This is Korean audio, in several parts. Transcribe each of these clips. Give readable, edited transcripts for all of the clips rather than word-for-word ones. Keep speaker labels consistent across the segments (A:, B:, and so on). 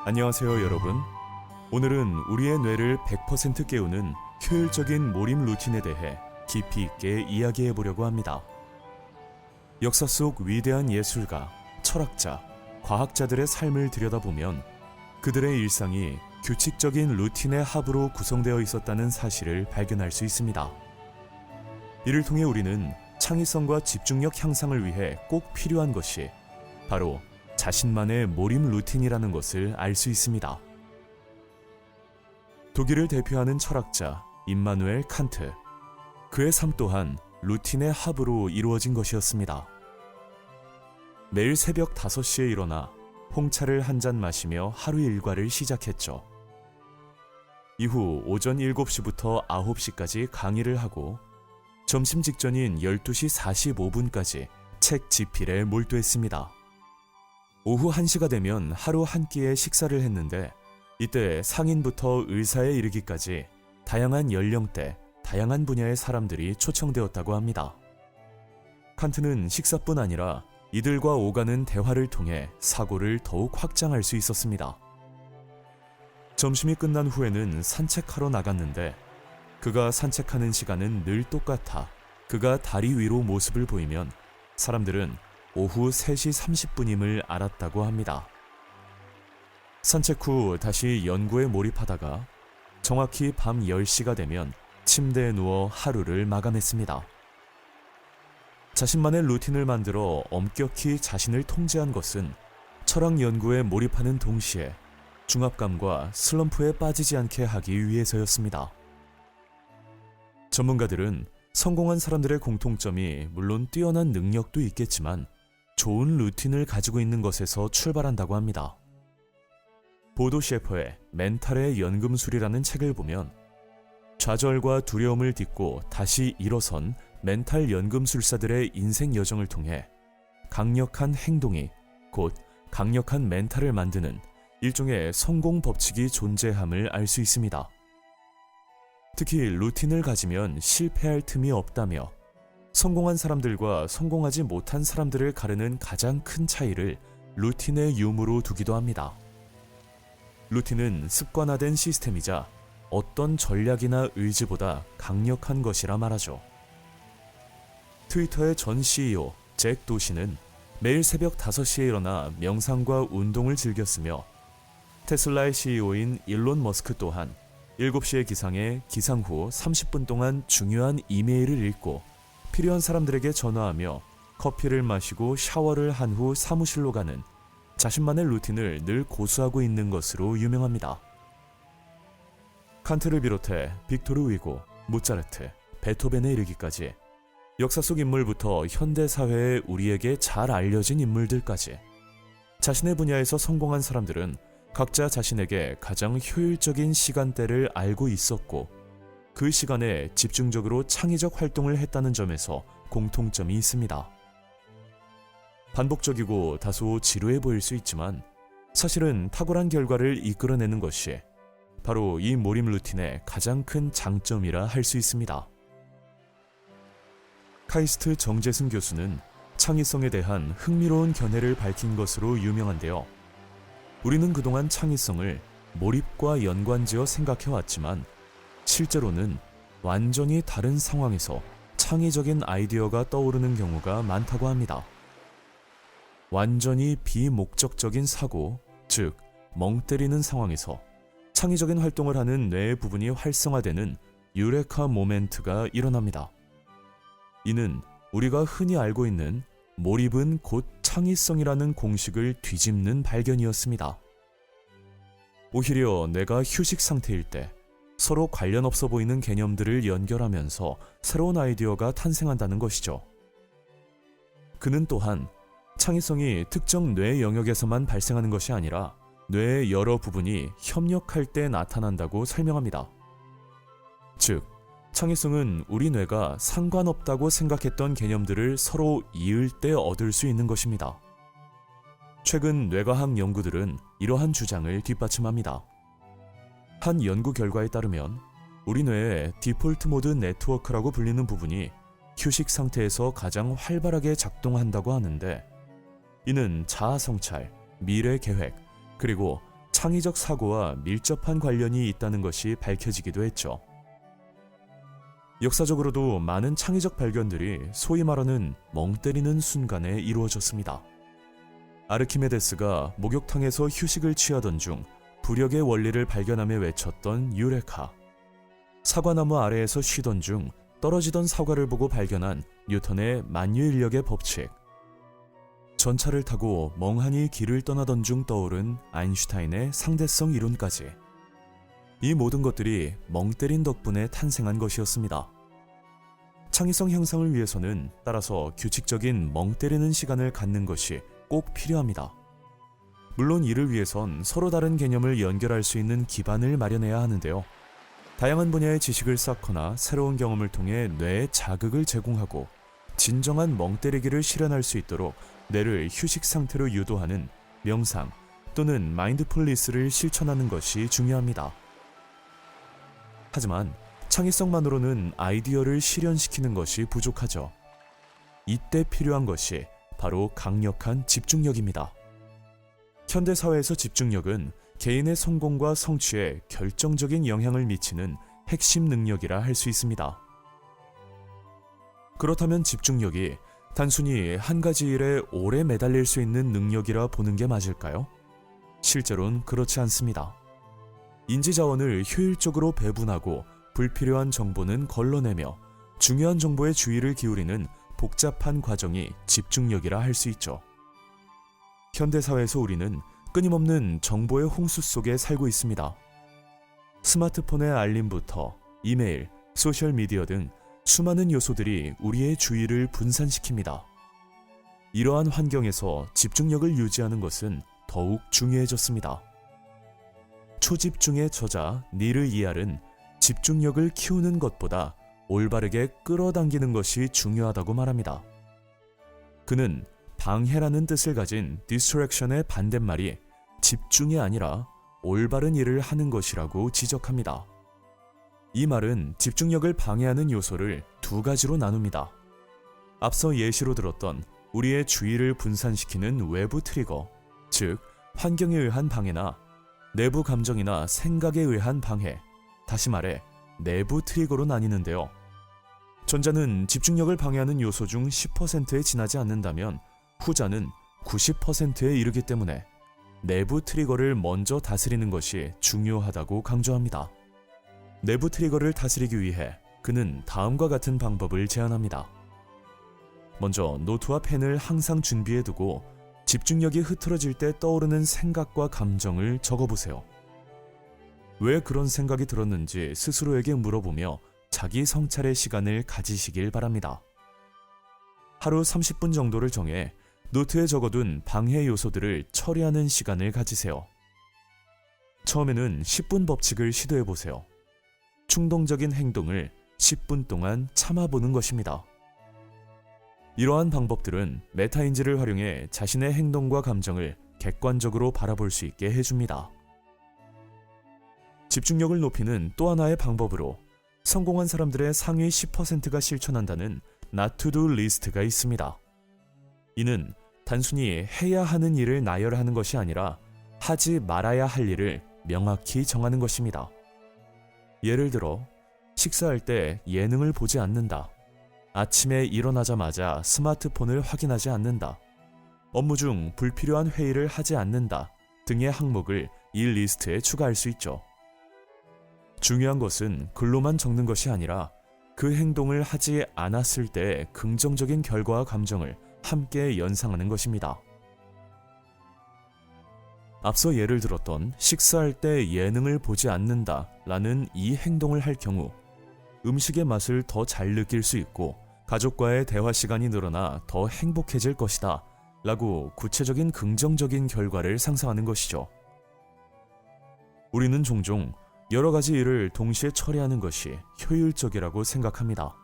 A: 안녕하세요, 여러분. 오늘은 우리의 뇌를 100% 깨우는 효율적인 몰입 루틴에 대해 깊이 있게 이야기해 보려고 합니다. 역사 속 위대한 예술가, 철학자, 과학자들의 삶을 들여다보면 그들의 일상이 규칙적인 루틴의 합으로 구성되어 있었다는 사실을 발견할 수 있습니다. 이를 통해 우리는 창의성과 집중력 향상을 위해 꼭 필요한 것이 바로 자신만의 몰입 루틴이라는 것을 알 수 있습니다. 독일을 대표하는 철학자 임마누엘 칸트, 그의 삶 또한 루틴의 합으로 이루어진 것이었습니다. 매일 새벽 5시에 일어나 홍차를 한 잔 마시며 하루 일과를 시작했죠. 이후 오전 7시부터 9시까지 강의를 하고 점심 직전인 12시 45분까지 책 집필에 몰두했습니다. 오후 1시가 되면 하루 한 끼의 식사를 했는데 이때 상인부터 의사에 이르기까지 다양한 연령대, 다양한 분야의 사람들이 초청되었다고 합니다. 칸트는 식사뿐 아니라 이들과 오가는 대화를 통해 사고를 더욱 확장할 수 있었습니다. 점심이 끝난 후에는 산책하러 나갔는데 그가 산책하는 시간은 늘 똑같아 그가 다리 위로 모습을 보이면 사람들은 오후 3시 30분임을 알았다고 합니다. 산책 후 다시 연구에 몰입하다가 정확히 밤 10시가 되면 침대에 누워 하루를 마감했습니다. 자신만의 루틴을 만들어 엄격히 자신을 통제한 것은 철학 연구에 몰입하는 동시에 중압감과 슬럼프에 빠지지 않게 하기 위해서였습니다. 전문가들은 성공한 사람들의 공통점이 물론 뛰어난 능력도 있겠지만 좋은 루틴을 가지고 있는 것에서 출발한다고 합니다. 보도 셰퍼의 멘탈의 연금술이라는 책을 보면 좌절과 두려움을 딛고 다시 일어선 멘탈 연금술사들의 인생 여정을 통해 강력한 행동이 곧 강력한 멘탈을 만드는 일종의 성공 법칙이 존재함을 알 수 있습니다. 특히 루틴을 가지면 실패할 틈이 없다며 성공한 사람들과 성공하지 못한 사람들을 가르는 가장 큰 차이를 루틴의 유무로 두기도 합니다. 루틴은 습관화된 시스템이자 어떤 전략이나 의지보다 강력한 것이라 말하죠. 트위터의 전 CEO 잭 도시는 매일 새벽 5시에 일어나 명상과 운동을 즐겼으며 테슬라의 CEO인 일론 머스크 또한 7시에 기상해 기상 후 30분 동안 중요한 이메일을 읽고 필요한 사람들에게 전화하며 커피를 마시고 샤워를 한 후 사무실로 가는 자신만의 루틴을 늘 고수하고 있는 것으로 유명합니다. 칸트를 비롯해 빅토르 위고, 모차르트, 베토벤에 이르기까지 역사 속 인물부터 현대사회에 우리에게 잘 알려진 인물들까지 자신의 분야에서 성공한 사람들은 각자 자신에게 가장 효율적인 시간대를 알고 있었고 그 시간에 집중적으로 창의적 활동을 했다는 점에서 공통점이 있습니다. 반복적이고 다소 지루해 보일 수 있지만 사실은 탁월한 결과를 이끌어내는 것이 바로 이 몰입 루틴의 가장 큰 장점이라 할 수 있습니다. 카이스트 정재승 교수는 창의성에 대한 흥미로운 견해를 밝힌 것으로 유명한데요. 우리는 그동안 창의성을 몰입과 연관지어 생각해왔지만 실제로는 완전히 다른 상황에서 창의적인 아이디어가 떠오르는 경우가 많다고 합니다. 완전히 비목적적인 사고, 즉 멍 때리는 상황에서 창의적인 활동을 하는 뇌의 부분이 활성화되는 유레카 모멘트가 일어납니다. 이는 우리가 흔히 알고 있는 몰입은 곧 창의성이라는 공식을 뒤집는 발견이었습니다. 오히려 뇌가 휴식 상태일 때 서로 관련 없어 보이는 개념들을 연결하면서 새로운 아이디어가 탄생한다는 것이죠. 그는 또한 창의성이 특정 뇌 영역에서만 발생하는 것이 아니라 뇌의 여러 부분이 협력할 때 나타난다고 설명합니다. 즉, 창의성은 우리 뇌가 상관없다고 생각했던 개념들을 서로 이을 때 얻을 수 있는 것입니다. 최근 뇌과학 연구들은 이러한 주장을 뒷받침합니다. 한 연구 결과에 따르면 우리 뇌의 디폴트 모드 네트워크라고 불리는 부분이 휴식 상태에서 가장 활발하게 작동한다고 하는데 이는 자아 성찰, 미래 계획, 그리고 창의적 사고와 밀접한 관련이 있다는 것이 밝혀지기도 했죠. 역사적으로도 많은 창의적 발견들이 소위 말하는 멍 때리는 순간에 이루어졌습니다. 아르키메데스가 목욕탕에서 휴식을 취하던 중 부력의 원리를 발견하며 외쳤던 유레카, 사과나무 아래에서 쉬던 중 떨어지던 사과를 보고 발견한 뉴턴의 만유인력의 법칙, 전차를 타고 멍하니 길을 떠나던 중 떠오른 아인슈타인의 상대성 이론까지, 이 모든 것들이 멍 때린 덕분에 탄생한 것이었습니다. 창의성 향상을 위해서는 따라서 규칙적인 멍 때리는 시간을 갖는 것이 꼭 필요합니다. 물론 이를 위해선 서로 다른 개념을 연결할 수 있는 기반을 마련해야 하는데요. 다양한 분야의 지식을 쌓거나 새로운 경험을 통해 뇌에 자극을 제공하고 진정한 멍 때리기를 실현할 수 있도록 뇌를 휴식 상태로 유도하는 명상 또는 마인드풀리스를 실천하는 것이 중요합니다. 하지만 창의성만으로는 아이디어를 실현시키는 것이 부족하죠. 이때 필요한 것이 바로 강력한 집중력입니다. 현대사회에서 집중력은 개인의 성공과 성취에 결정적인 영향을 미치는 핵심 능력이라 할 수 있습니다. 그렇다면 집중력이 단순히 한 가지 일에 오래 매달릴 수 있는 능력이라 보는 게 맞을까요? 실제로는 그렇지 않습니다. 인지자원을 효율적으로 배분하고 불필요한 정보는 걸러내며 중요한 정보에 주의를 기울이는 복잡한 과정이 집중력이라 할 수 있죠. 현대사회에서 우리는 끊임없는 정보의 홍수 속에 살고 있습니다. 스마트폰의 알림부터 이메일, 소셜미디어 등 수많은 요소들이 우리의 주의를 분산시킵니다. 이러한 환경에서 집중력을 유지하는 것은 더욱 중요해졌습니다. 초집중의 저자 니르 이알은 집중력을 키우는 것보다 올바르게 끌어당기는 것이 중요하다고 말합니다. 그는 방해라는 뜻을 가진 distraction의 반대말이 집중이 아니라 올바른 일을 하는 것이라고 지적합니다. 이 말은 집중력을 방해하는 요소를 두 가지로 나눕니다. 앞서 예시로 들었던 우리의 주의를 분산시키는 외부 트리거, 즉 환경에 의한 방해나 내부 감정이나 생각에 의한 방해, 다시 말해 내부 트리거로 나뉘는데요. 전자는 집중력을 방해하는 요소 중 10%에 지나지 않는다면 후자는 90%에 이르기 때문에 내부 트리거를 먼저 다스리는 것이 중요하다고 강조합니다. 내부 트리거를 다스리기 위해 그는 다음과 같은 방법을 제안합니다. 먼저 노트와 펜을 항상 준비해 두고 집중력이 흐트러질 때 떠오르는 생각과 감정을 적어보세요. 왜 그런 생각이 들었는지 스스로에게 물어보며 자기 성찰의 시간을 가지시길 바랍니다. 하루 30분 정도를 정해 노트에 적어둔 방해 요소들을 처리하는 시간을 가지세요. 처음에는 10분 법칙을 시도해보세요. 충동적인 행동을 10분 동안 참아보는 것입니다. 이러한 방법들은 메타인지를 활용해 자신의 행동과 감정을 객관적으로 바라볼 수 있게 해줍니다. 집중력을 높이는 또 하나의 방법으로 성공한 사람들의 상위 10%가 실천한다는 Not to do 리스트가 있습니다. 이는 단순히 해야 하는 일을 나열하는 것이 아니라 하지 말아야 할 일을 명확히 정하는 것입니다. 예를 들어 식사할 때 예능을 보지 않는다, 아침에 일어나자마자 스마트폰을 확인하지 않는다, 업무 중 불필요한 회의를 하지 않는다 등의 항목을 이 리스트에 추가할 수 있죠. 중요한 것은 글로만 적는 것이 아니라 그 행동을 하지 않았을 때의 긍정적인 결과와 감정을 함께 연상하는 것입니다. 앞서 예를 들었던 식사할 때 예능을 보지 않는다 라는 이 행동을 할 경우 음식의 맛을 더 잘 느낄 수 있고 가족과의 대화 시간이 늘어나 더 행복해질 것이다 라고 구체적인 긍정적인 결과를 상상하는 것이죠. 우리는 종종 여러 가지 일을 동시에 처리하는 것이 효율적이라고 생각합니다.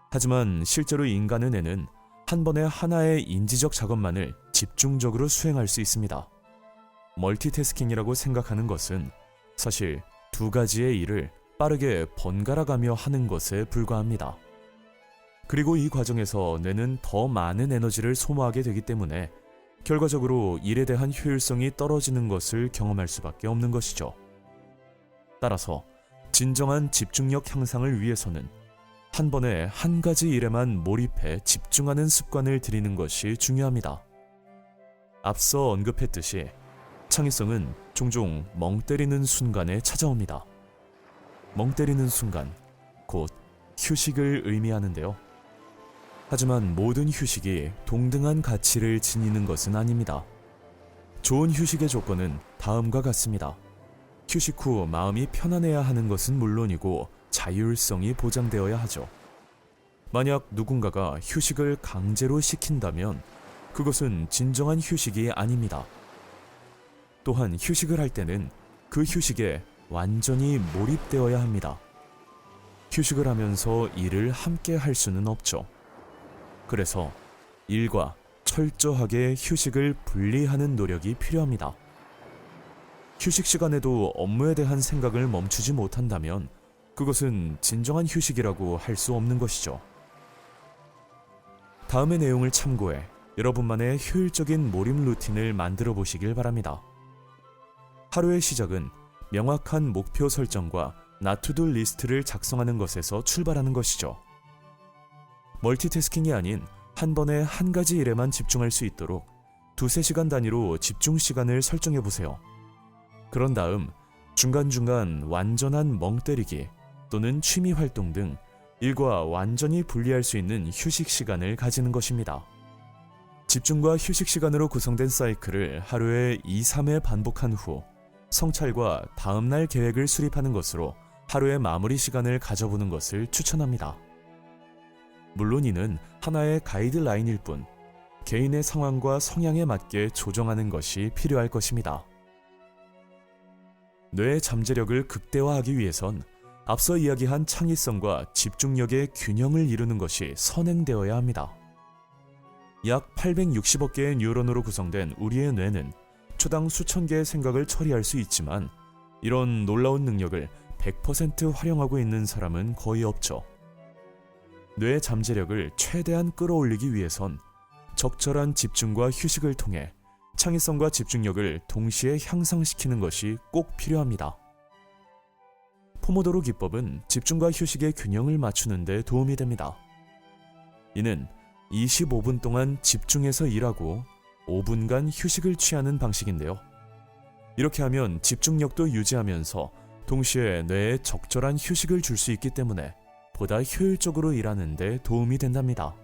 A: 하지만 실제로 인간의 뇌는 한 번에 하나의 인지적 작업만을 집중적으로 수행할 수 있습니다. 멀티태스킹이라고 생각하는 것은 사실 두 가지의 일을 빠르게 번갈아가며 하는 것에 불과합니다. 그리고 이 과정에서 뇌는 더 많은 에너지를 소모하게 되기 때문에 결과적으로 일에 대한 효율성이 떨어지는 것을 경험할 수밖에 없는 것이죠. 따라서 진정한 집중력 향상을 위해서는 한 번에 한 가지 일에만 몰입해 집중하는 습관을 들이는 것이 중요합니다. 앞서 언급했듯이 창의성은 종종 멍 때리는 순간에 찾아옵니다. 멍 때리는 순간, 곧 휴식을 의미하는데요. 하지만 모든 휴식이 동등한 가치를 지니는 것은 아닙니다. 좋은 휴식의 조건은 다음과 같습니다. 휴식 후 마음이 편안해야 하는 것은 물론이고 자율성이 보장되어야 하죠. 만약 누군가가 휴식을 강제로 시킨다면 그것은 진정한 휴식이 아닙니다. 또한 휴식을 할 때는 그 휴식에 완전히 몰입되어야 합니다. 휴식을 하면서 일을 함께 할 수는 없죠. 그래서 일과 철저하게 휴식을 분리하는 노력이 필요합니다. 휴식 시간에도 업무에 대한 생각을 멈추지 못한다면 그것은 진정한 휴식이라고 할 수 없는 것이죠. 다음의 내용을 참고해 여러분만의 효율적인 몰입 루틴을 만들어 보시길 바랍니다. 하루의 시작은 명확한 목표 설정과 나투두 리스트를 작성하는 것에서 출발하는 것이죠. 멀티태스킹이 아닌 한 번에 한 가지 일에만 집중할 수 있도록 2-3시간 단위로 집중 시간을 설정해 보세요. 그런 다음 중간중간 완전한 멍 때리기 또는 취미 활동 등 일과 완전히 분리할 수 있는 휴식 시간을 가지는 것입니다. 집중과 휴식 시간으로 구성된 사이클을 하루에 2-3회 반복한 후 성찰과 다음날 계획을 수립하는 것으로 하루의 마무리 시간을 가져보는 것을 추천합니다. 물론 이는 하나의 가이드라인일 뿐 개인의 상황과 성향에 맞게 조정하는 것이 필요할 것입니다. 뇌의 잠재력을 극대화하기 위해선 앞서 이야기한 창의성과 집중력의 균형을 이루는 것이 선행되어야 합니다. 약 860억 개의 뉴런으로 구성된 우리의 뇌는 초당 수천 개의 생각을 처리할 수 있지만 이런 놀라운 능력을 100% 활용하고 있는 사람은 거의 없죠. 뇌의 잠재력을 최대한 끌어올리기 위해선 적절한 집중과 휴식을 통해 창의성과 집중력을 동시에 향상시키는 것이 꼭 필요합니다. 포모도로 기법은 집중과 휴식의 균형을 맞추는 데 도움이 됩니다. 이는 25분 동안 집중해서 일하고 5분간 휴식을 취하는 방식인데요. 이렇게 하면 집중력도 유지하면서 동시에 뇌에 적절한 휴식을 줄 수 있기 때문에 보다 효율적으로 일하는 데 도움이 된답니다.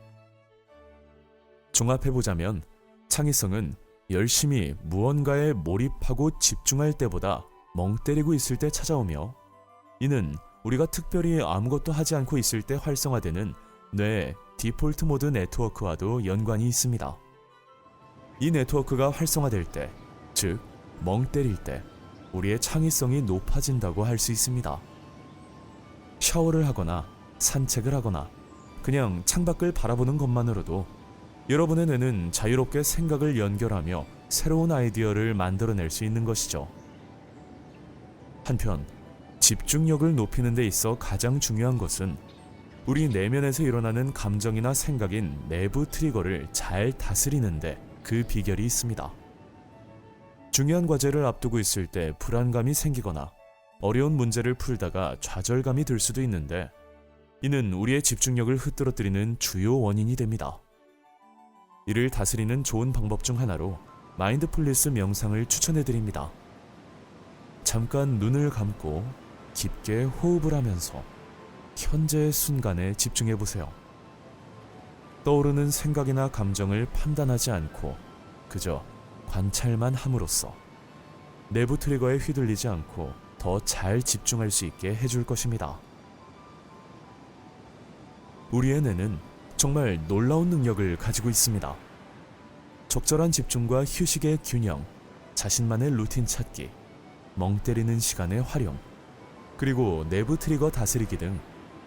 A: 종합해보자면 창의성은 열심히 무언가에 몰입하고 집중할 때보다 멍 때리고 있을 때 찾아오며 이는 우리가 특별히 아무것도 하지 않고 있을 때 활성화되는 뇌의 디폴트 모드 네트워크와도 연관이 있습니다. 이 네트워크가 활성화될 때, 즉 멍 때릴 때 우리의 창의성이 높아진다고 할 수 있습니다. 샤워를 하거나 산책을 하거나 그냥 창밖을 바라보는 것만으로도 여러분의 뇌는 자유롭게 생각을 연결하며 새로운 아이디어를 만들어낼 수 있는 것이죠. 한편 집중력을 높이는 데 있어 가장 중요한 것은 우리 내면에서 일어나는 감정이나 생각인 내부 트리거를 잘 다스리는데 그 비결이 있습니다. 중요한 과제를 앞두고 있을 때 불안감이 생기거나 어려운 문제를 풀다가 좌절감이 들 수도 있는데 이는 우리의 집중력을 흐트러뜨리는 주요 원인이 됩니다. 이를 다스리는 좋은 방법 중 하나로 마인드풀니스 명상을 추천해드립니다. 잠깐 눈을 감고 깊게 호흡을 하면서 현재의 순간에 집중해보세요. 떠오르는 생각이나 감정을 판단하지 않고 그저 관찰만 함으로써 내부 트리거에 휘둘리지 않고 더 잘 집중할 수 있게 해줄 것입니다. 우리의 뇌는 정말 놀라운 능력을 가지고 있습니다. 적절한 집중과 휴식의 균형, 자신만의 루틴 찾기, 멍 때리는 시간의 활용, 그리고 내부 트리거 다스리기 등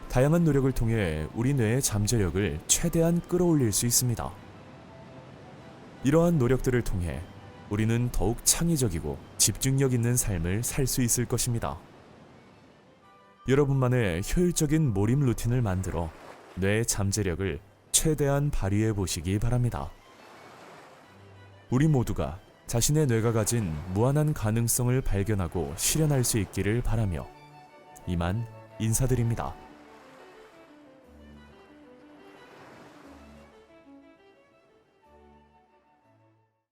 A: 다양한 노력을 통해 우리 뇌의 잠재력을 최대한 끌어올릴 수 있습니다. 이러한 노력들을 통해 우리는 더욱 창의적이고 집중력 있는 삶을 살 수 있을 것입니다. 여러분만의 효율적인 몰입 루틴을 만들어 뇌의 잠재력을 최대한 발휘해 보시기 바랍니다. 우리 모두가 자신의 뇌가 가진 무한한 가능성을 발견하고 실현할 수 있기를 바라며 이만 인사드립니다.